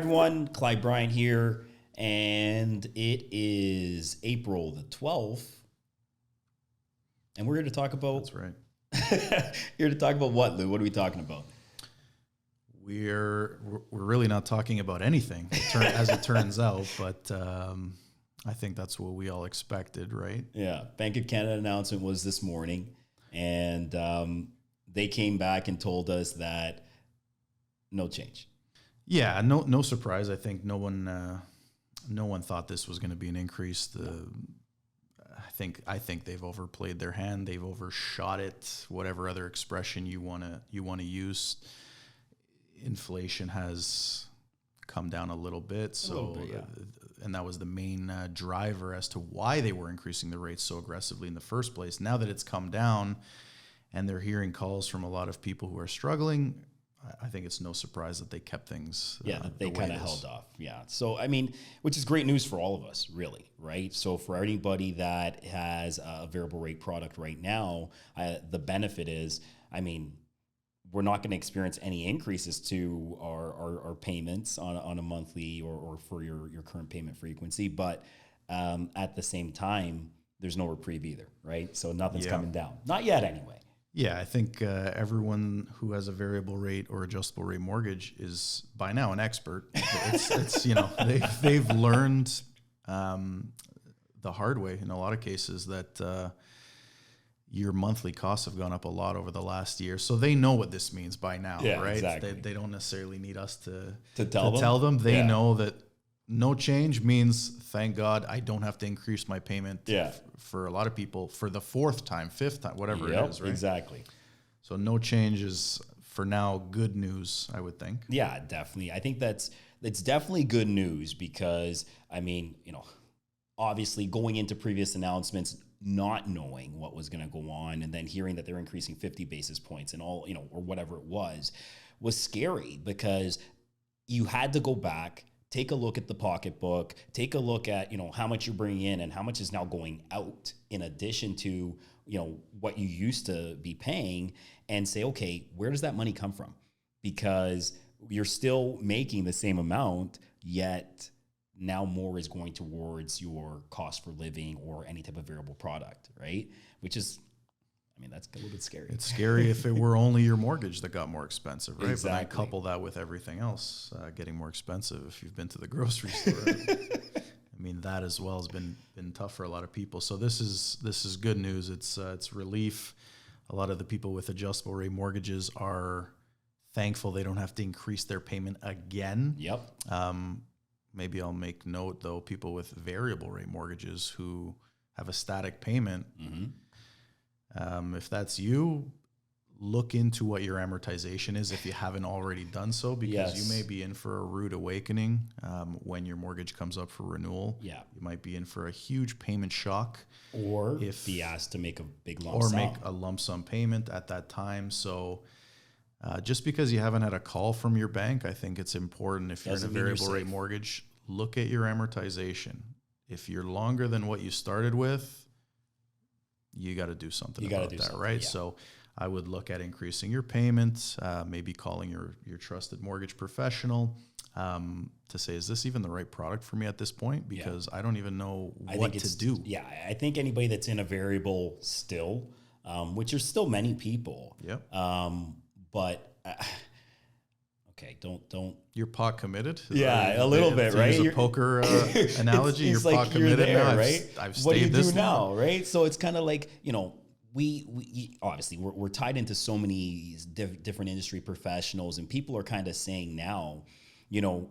everyone, Clyde Bryant here, and it is April the 12th, and we're here to talk about... That's right. Here to talk about what, Lou? What are we talking about? We're really not talking about anything, as it turns out, but I think that's what we all expected, right? Yeah, Bank of Canada announcement was this morning, and they came back and told us that no change. Yeah, no surprise. I think no one thought this was going to be an increase. I think they've overplayed their hand. They've overshot it. Whatever other expression you want to use. Inflation has come down a little bit, and that was the main driver as to why they were increasing the rates so aggressively in the first place. Now that it's come down, and they're hearing calls from a lot of people who are struggling, I think it's no surprise that they kept things. That they kind of held off. Yeah. So, I mean, which is great news for all of us, really, right? So for anybody that has a variable rate product right now, the benefit is, I mean, we're not going to experience any increases to our payments on a monthly or for your current payment frequency. But at the same time, there's no reprieve either, right? So nothing's coming down. Not yet, anyway. Yeah, I think everyone who has a variable rate or adjustable rate mortgage is by now an expert. It's they've learned the hard way in a lot of cases that your monthly costs have gone up a lot over the last year, so they know what this means by now, right? Exactly. They don't necessarily need us to tell them. They know that no change means, thank God, I don't have to increase my payment. For a lot of people, for the fourth time, fifth time, whatever it is, right? Exactly. So no change is, for now, good news, I would think. Yeah, definitely. I think it's definitely good news because, I mean, obviously going into previous announcements, not knowing what was going to go on, and then hearing that they're increasing 50 basis points and all, or whatever it was scary because you had to go back, take a look at the pocketbook, take a look at, how much you're bringing in and how much is now going out in addition to, what you used to be paying, and say, okay, where does that money come from? Because you're still making the same amount, yet now more is going towards your cost for living or any type of variable product, right? Which is, that's a little bit scary. It's scary if it were only your mortgage that got more expensive, right? Exactly. But I couple that with everything else getting more expensive. If you've been to the grocery store, that as well has been tough for a lot of people. So this is good news. It's relief. A lot of the people with adjustable rate mortgages are thankful they don't have to increase their payment again. Yep. Maybe I'll make note, though, people with variable rate mortgages who have a static payment. Mm-hmm. If that's you, look into what your amortization is if you haven't already done so, because you may be in for a rude awakening when your mortgage comes up for renewal. Yeah. You might be in for a huge payment shock. Or be asked to make a big lump sum. Or make a lump sum payment at that time. So just because you haven't had a call from your bank, I think it's important, if you're in a variable rate mortgage, look at your amortization. If you're longer than what you started with, you got to do something about that, right? Yeah. So I would look at increasing your payments, maybe calling your trusted mortgage professional to say, is this even the right product for me at this point? Because I don't even know what to do. Yeah, I think anybody that's in a variable still, which are still many people. Yep. But okay, don't. You're pot committed. Yeah, a little bit, right? Use a poker analogy. You're pot committed there, now, right? I've what do you do now, right? So it's kind of like, we obviously we're tied into so many different industry professionals, and people are kind of saying now,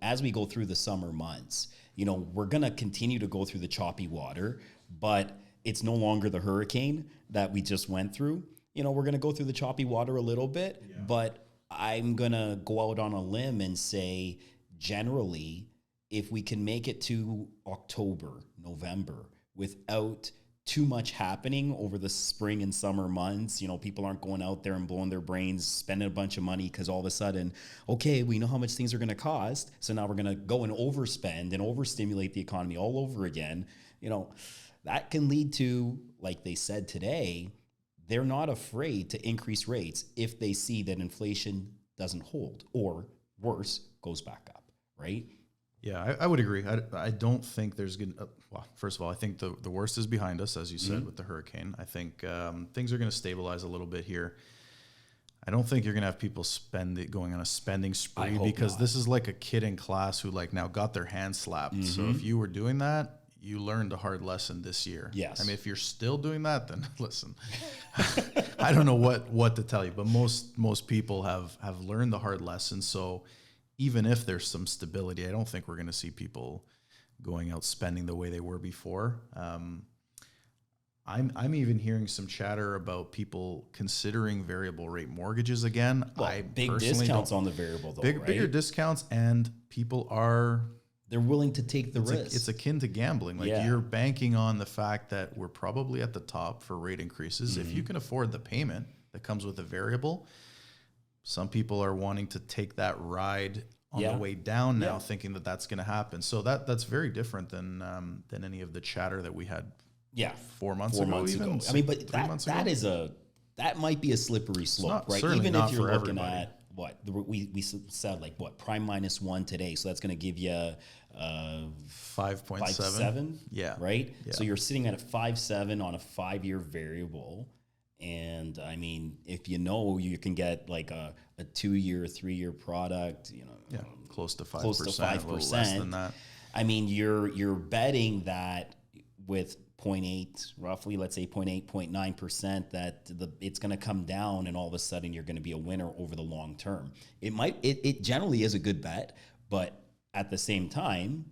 as we go through the summer months, we're gonna continue to go through the choppy water, but it's no longer the hurricane that we just went through. We're gonna go through the choppy water a little bit, but I'm gonna go out on a limb and say, generally, if we can make it to October, November without too much happening over the spring and summer months, people aren't going out there and blowing their brains, spending a bunch of money because all of a sudden, okay, we know how much things are going to cost, so now we're going to go and overspend and overstimulate the economy all over again. That can lead to, like they said today, they're not afraid to increase rates if they see that inflation doesn't hold, or worse, goes back up, right? Yeah, I would agree. I don't think there's going to, well, first of all, I think the worst is behind us, as you said, with the hurricane. I think things are going to stabilize a little bit here. I don't think you're going to have people going on a spending spree because this is like a kid in class who like now got their hand slapped. So if you were doing that, you learned a hard lesson this year. Yes. I mean, if you're still doing that, then listen, I don't know what to tell you, but most people have learned the hard lesson. So even if there's some stability, I don't think we're going to see people going out spending the way they were before. I'm even hearing some chatter about people considering variable rate mortgages again. Well, big discounts on the variable though, right? Bigger discounts, and people they're willing to take the risk. It's akin to gambling. Like you're banking on the fact that we're probably at the top for rate increases. If you can afford the payment that comes with a variable, some people are wanting to take that ride on the way down now, thinking that that's going to happen. So that's very different than any of the chatter that we had. 4 months ago. I mean, but that might be a slippery slope, right? Even if you're looking at what we said, like what prime -1 today, so that's going to give you 5.7. Yeah, right. Yeah. So you're sitting at a 5.7 on a 5-year variable, and I mean, if you know you can get like a 2-year, 3-year product, close to 5%, close to 5%, less than that. I mean, you're betting that with 0.8, roughly, let's say 0.8, 0.9%, that it's going to come down, and all of a sudden you're going to be a winner over the long term. It generally is a good bet, but at the same time,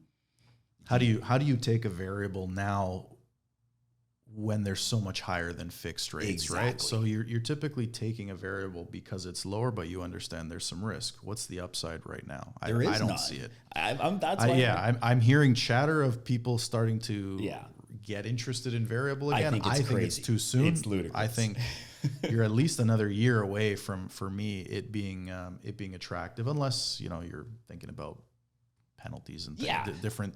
how do you take a variable now when they're so much higher than fixed rates, right? So you're typically taking a variable because it's lower, but you understand there's some risk. What's the upside right now? I don't see it. I'm hearing chatter of people starting to get interested in variable again. I think it's too soon. It's ludicrous. I think you're at least another year away from, for me, it being attractive, unless you're thinking about penalties and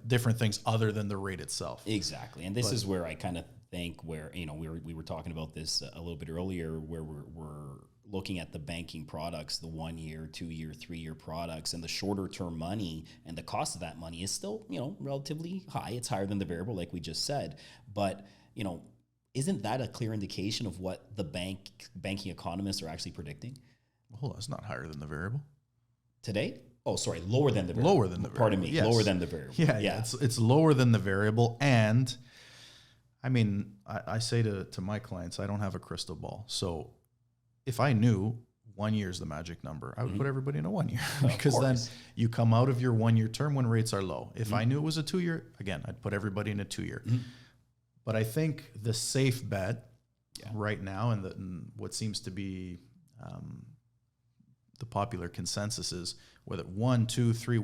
different things other than the rate itself. Exactly, and this is where I kind of think where we were talking about this a little bit earlier, where we're looking at the banking products, the 1-year, 2-year, 3-year products, and the shorter term money, and the cost of that money is still, relatively high. It's higher than the variable, like we just said. But, isn't that a clear indication of what the banking economists are actually predicting? Well, it's not higher than the variable. Today? Oh, sorry, lower than the variable. Lower than the variable. Pardon me, yes. Lower than the variable. Yeah. It's lower than the variable. And I mean, I say to my clients, I don't have a crystal ball. So if I knew 1 year is the magic number, I would put everybody in a 1 year, because then you come out of your 1 year term when rates are low. If I knew it was a 2 year, again, I'd put everybody in a 2 year. But I think the safe bet right now, and what seems to be the popular consensus, is whether 1, 2, 3,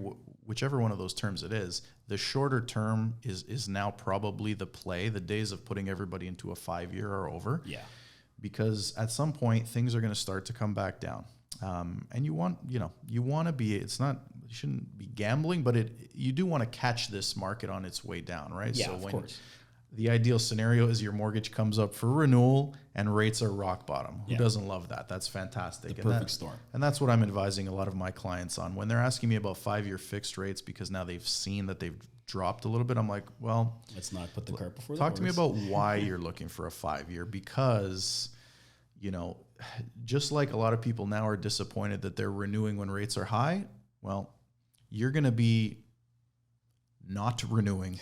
whichever one of those terms it is, the shorter term is now probably the play. The days of putting everybody into a 5 year are over. Yeah. Because at some point things are going to start to come back down, and you want to be. It's not, you shouldn't be gambling, but you do want to catch this market on its way down, right? Yeah, of course. The ideal scenario is your mortgage comes up for renewal and rates are rock bottom. Who doesn't love that? That's fantastic. The perfect storm. And that's what I'm advising a lot of my clients on when they're asking me about 5-year fixed rates, because now they've seen that they've dropped a little bit. I'm like, well, let's not put the cart before the horse. horse. Talk to me about why you're looking for a 5-year, because just like a lot of people now are disappointed that they're renewing when rates are high, well, you're going to be not renewing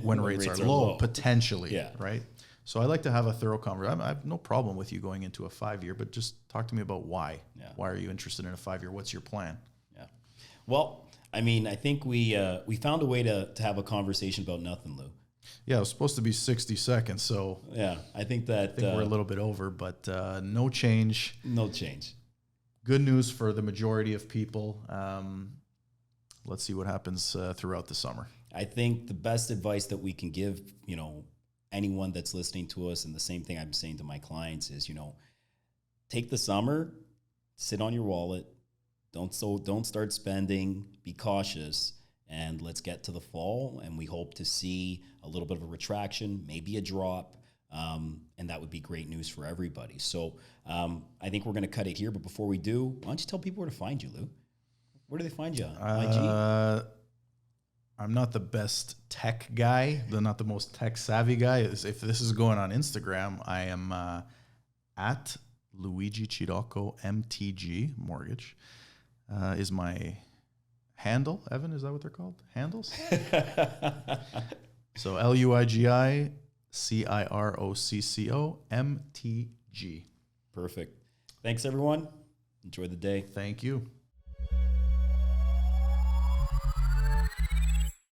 when rates are low, potentially, right? So I like to have a thorough conversation. I have no problem with you going into a 5-year, but just talk to me about why. Yeah. Why are you interested in a 5-year? What's your plan? Yeah. Well, I mean, I think we found a way to have a conversation about nothing, Lou. Yeah, it was supposed to be 60 seconds, so yeah, I think we're a little bit over, but no change. No change. Good news for the majority of people. Let's see what happens throughout the summer. I think the best advice that we can give, anyone that's listening to us, and the same thing I'm saying to my clients, is, take the summer, sit on your wallet, don't start spending, be cautious. And let's get to the fall, and we hope to see a little bit of a retraction, maybe a drop, and that would be great news for everybody. So I think we're going to cut it here, but before we do, why don't you tell people where to find you, Lou? Where do they find you? IG? I'm not the best tech guy, not the most tech savvy guy. If this is going on Instagram, I am at 𝗕হি𝗱 MTG Mortgage is my handle. Evan, is that what they're called? Handles? So 𝗕희𝗱 MTG. Perfect. Thanks, everyone. Enjoy the day. Thank you.